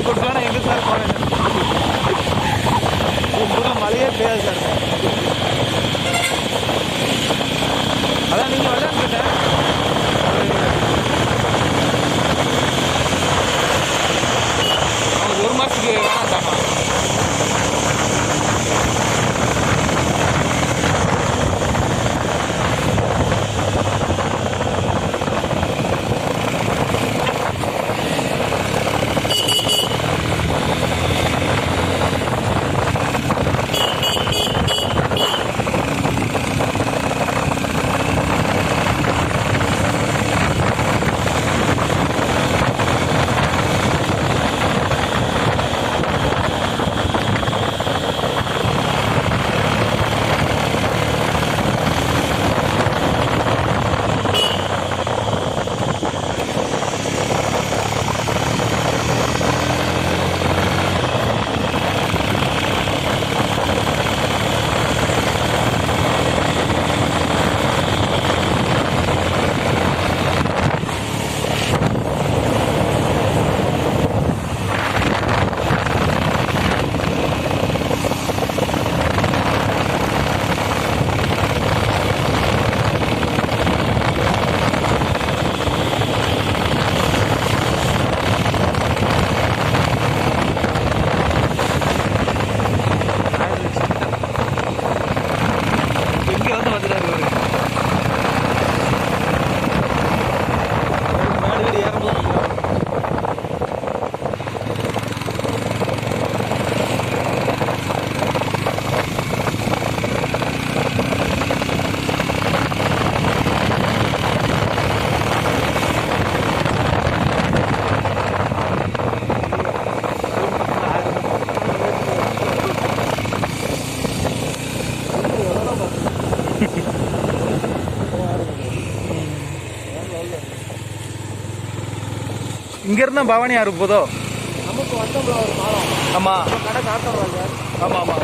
காசு கொடுக்கலாம் நான் எங்கே சார் போவேன் மழையே பெய்யாது சார் அதான் நீங்கள் வரலான்னு கேட்டேன் அவனுக்கு 1 மாதத்துக்கு வேணாம் இங்கேருந்து பவானி யாருக்கு போதோ நமக்கு வந்தோம் ஒரு மாதம் ஆமாம் கடை காட்டுறாங்க ஆமாம் ஆமாம்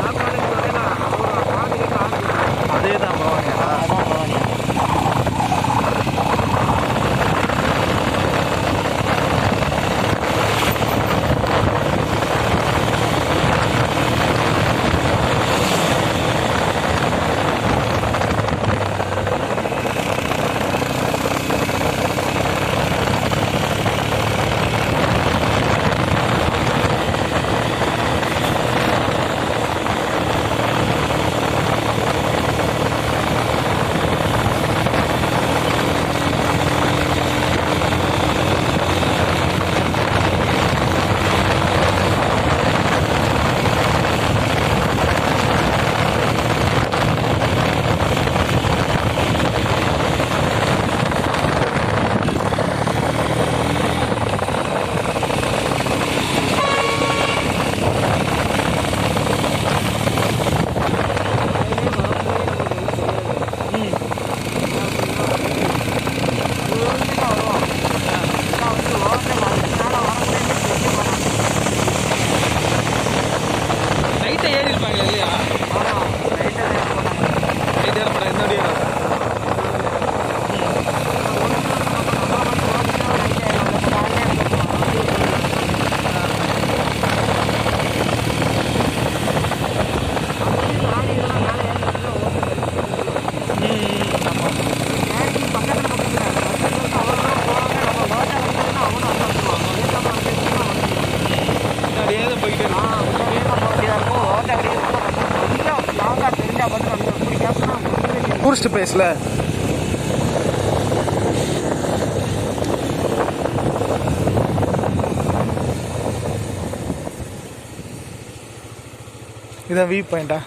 அதே தான் பவானி அதான் பவானி டூரிஸ்ட் பிளேஸ்ல இதான் வியூ பாயிண்டா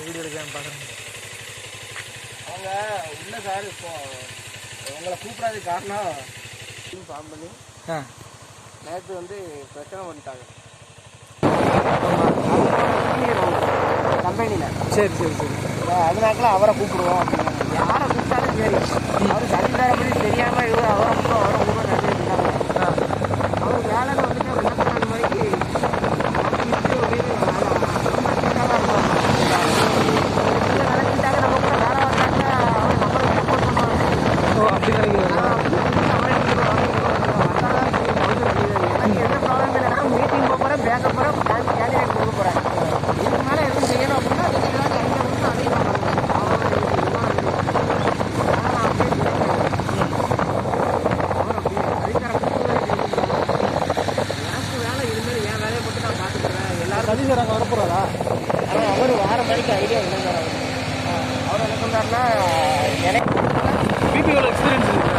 வீடியோ எடுக்கலாம் பார்க்குறேன். அவங்க இல்லை சார், இப்போ உங்களை கூப்பிடாது காரணம் ஃபார்ம் பண்ணி நேற்று வந்து பிரச்சனை பண்ணிட்டாங்க கம்பெனியில். சரி சரி சரி, அதனால அவரை கூப்பிடுவோம் அப்படின்னு. யாரை பார்த்தாலும் சரி அவர் சதிகாரப்படி தெரியாமல் இவ்வளோ அவரை அவர் வேலையில் வந்துட்டு அவர் என்ன பண்ண மாதிரி நினைச்சிட்டாங்க நம்ம கூட வேலை வந்தாங்க அவர் நம்மளுக்கு சப்போர்ட் பண்ணுவாங்க. ஓ அப்படி நினைக்கிறேன். எனக்கு எந்த ப்ராப்ளம் இல்லைன்னா மீட்டிங் போக போகிறேன் பேக்க போகிறேன் கேண்டிடேட் கொடுக்க போகிறேன். இதுக்கு மேலே எதுவும் செய்யணும் அப்படின்னா அதுக்கு ஏதாவது ஐடியா கொடுத்து அதையும் நான் சதீஷராங்க வரப்போறாரா? அவர் வார மாதிரிக்கு ஐடியா இல்லை சார். அவர் என்ன சொன்னார்னா எனக்கு பிபிஓல எக்ஸ்பீரியன்ஸ் இருக்கு.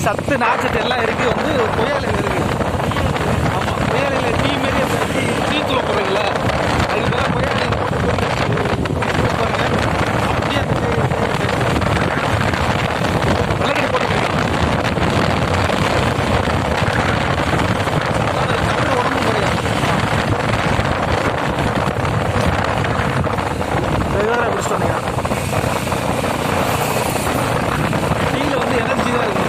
சத்து நாச்சத்து எல்லாம் இருக்கு வந்து கொய்யாலையில் இருக்கு. ஆமாம், கொய்யாலையில் டீ மாரி டீ தூள் போடுறீங்களா, அதுக்கு மேலே கொய்யாலையில் போட்டு பாருங்க. அப்படியே அந்த மிளகு போட்டு உடம்பு குறையாது. ரெகுலராக குடிச்சிட்டு வந்தீங்கன்னா டீயில் வந்து எனர்ஜி தான் இருக்குது.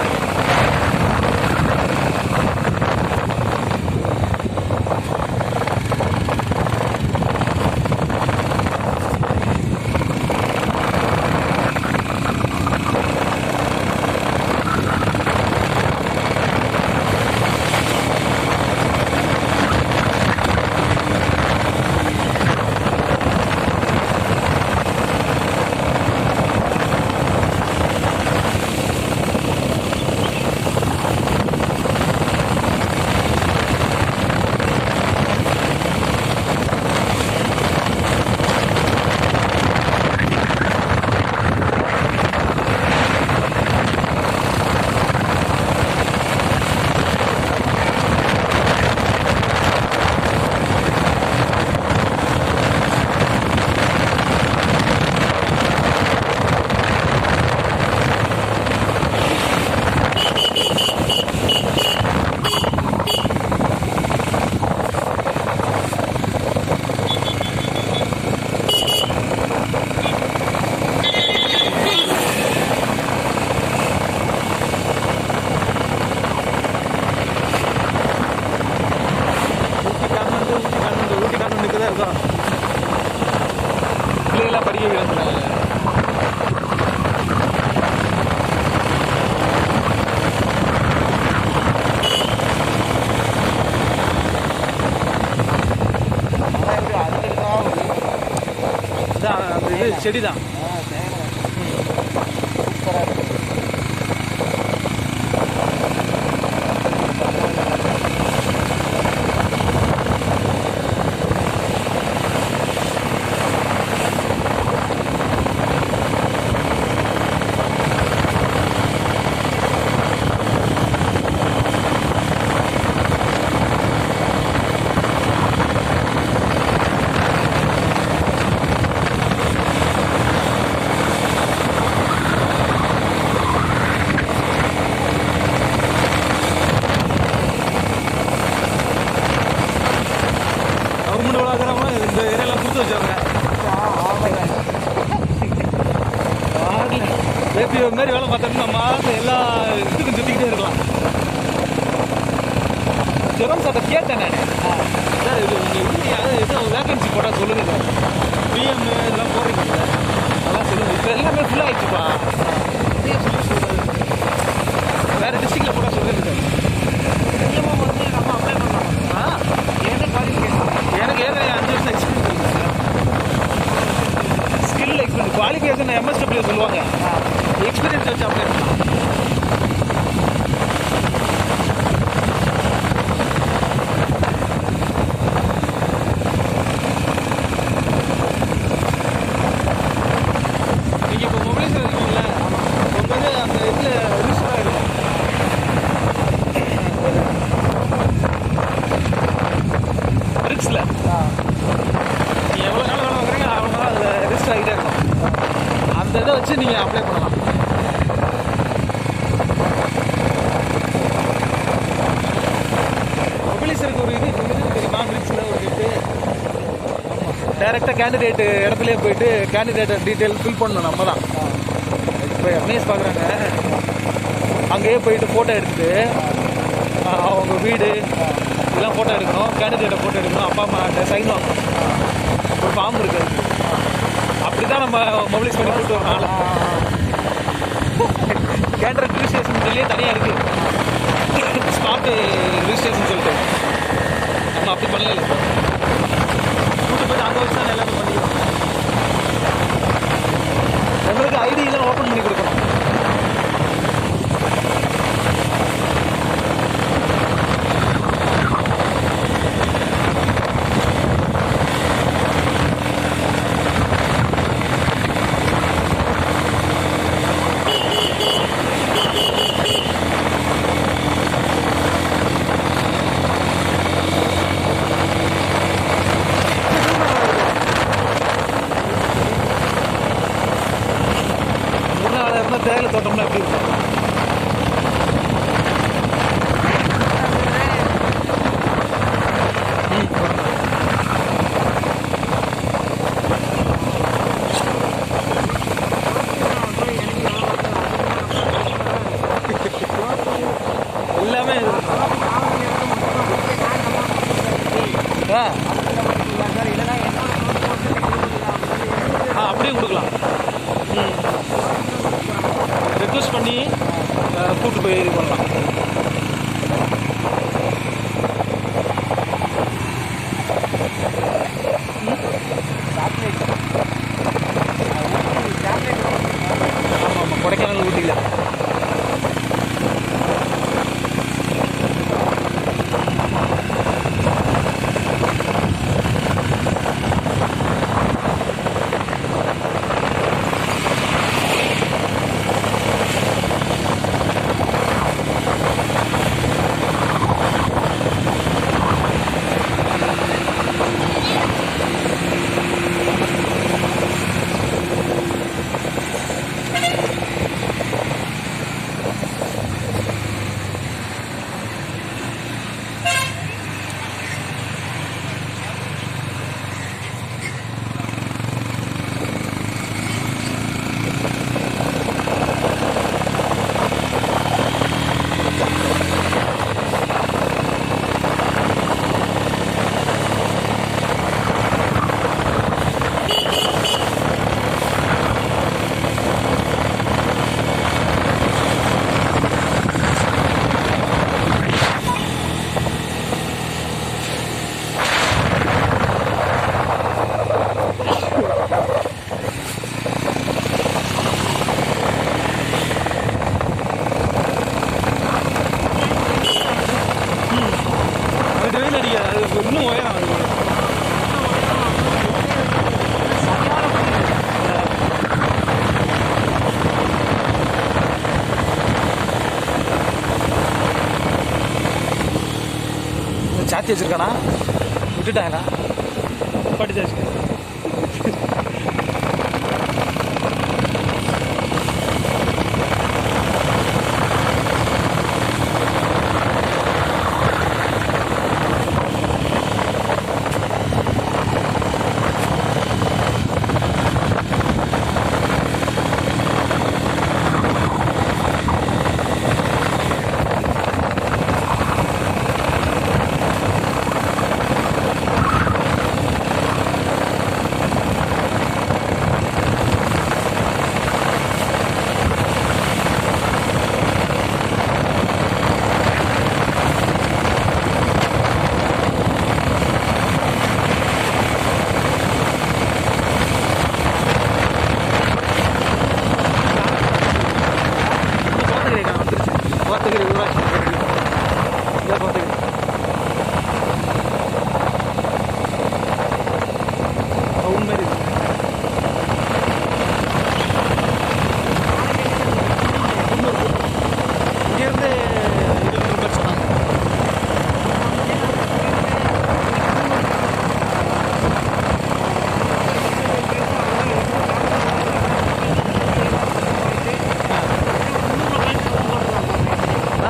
பிள்ளைகளாம் படிக்க வைக்கிறாங்க. அதான் அந்த இது செடி தான். இந்த ஏரியாலாம் கொடுத்து வச்சாங்க. பேபி மாதிரி வேலை பார்த்தோம்னா மாதம் எல்லா இதுக்கும் சுற்றிக்கிட்டே இருக்கலாம். ஜெரம் சார்ட்ட கேட்டேன் நான், சார் இது உங்கள் எதுவும் வேகன்சி போட்டால் சொல்லுங்க சார், பிஎம் இதெல்லாம் போடுறீங்க அதெல்லாம் சொல்லுங்கள். இப்போ எல்லாமே ஃபுல்லாக ஆயிடுச்சுப்பா, வேறு டிஸ்ட்ரிக்டில் போட்டால் சொல்லுங்க சார். பிஎம்ஓ வந்து நம்ம அப்ளை பண்ணலாம். எனக்கு ஏற்கனவே 5 வருஷம் எக்ஸ்பீரியன்ஸ் இருக்குது sir. Skill experience, qualification MSW சொல்லுவாங்க, எக்ஸ்பீரியன்ஸ் வச்சு அப்ளை பண்ணலாம். நீங்கள் இப்போ மொபைல்ஸ் இருக்கீங்களா, உங்கள் வந்து அந்த இதில் ரிஜிஸ்டர் ஆகிடும். ரிக்ஸில் நீங்கள் எவ்வளோ நாள் வேலை வாங்குறீங்க அவ்வளோ நாள் அதில் ரிஜிஸ்டர் ஆகிட்டே இருக்கும். அந்த இதை வச்சு நீங்கள் அப்ளை பண்ணலாம். மொபைலிஸருக்கு ஒரு இது தெரியுமா, ரிக்ஸில் ஒரு இது டைரெக்டாக கேண்டிடேட்டு இடத்துலேயே போயிட்டு கேண்டிடேட்டை டீட்டெயில் ஃபில் பண்ணணும். நம்ம தான் இப்போ எம்ஏஎஸ் பார்க்குறாங்க, அங்கேயே போயிட்டு ஃபோட்டோ எடுத்துட்டு அவங்க வீடு இதெல்லாம் ஃபோட்டோ எடுக்கணும், கேண்டிடேட்டை ஃபோட்டோ எடுக்கணும், அப்பா அம்மா சைன் வாங்கணும், ஒரு ஃபார்ம் இருக்குது. அப்படி தான் நம்ம மொபைலைஸ் பண்ணி கூப்பிட்டு வரனால கேண்டர் ரிஜிஸ்ட்ரேஷன் சொல்லியே தனியாக இருக்குது, ஸ்பாட்டு ரிஜிஸ்ட்ரேஷன் சொல்லிட்டு. நம்ம அப்படி பண்ணல இப்போ கூப்பிட்டு போய் அங்கே வச்சு தான் எல்லாமே பண்ணிக்கிறோம். எங்களுக்கு ஐடியெல்லாம் ஓப்பன் பண்ணி கொடுக்கணும். மாற்றி வச்சுருக்கானா விட்டுட்டாங்களா படிச்சாச்சு kotagiri ஊராட்சி kotagiri டவுன் மாதிரி இங்கேருந்து 20 கிலோமீட்டர் சொன்னாங்க.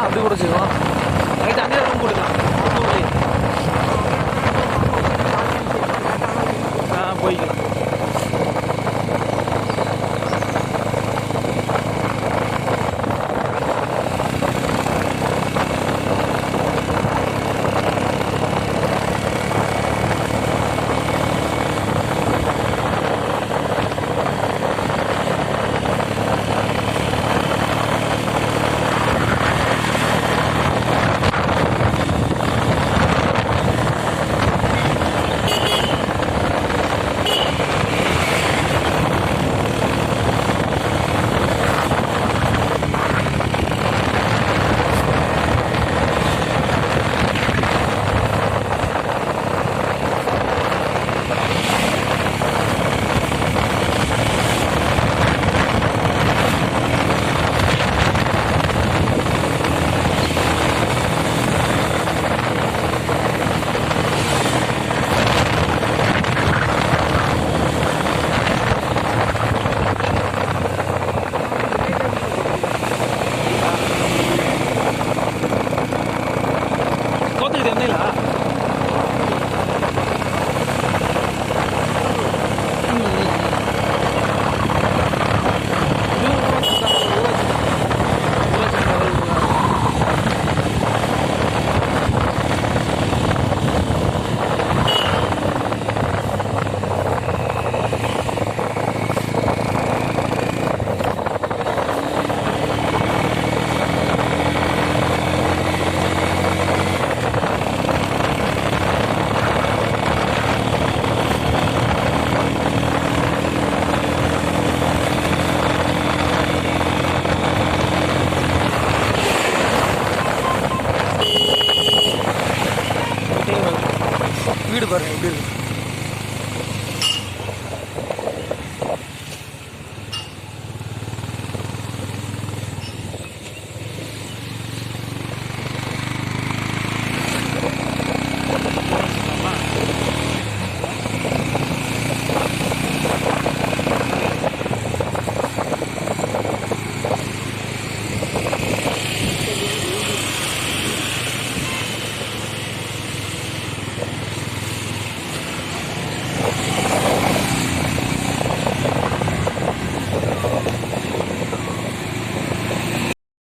அப்படி கூட செய்வோம்.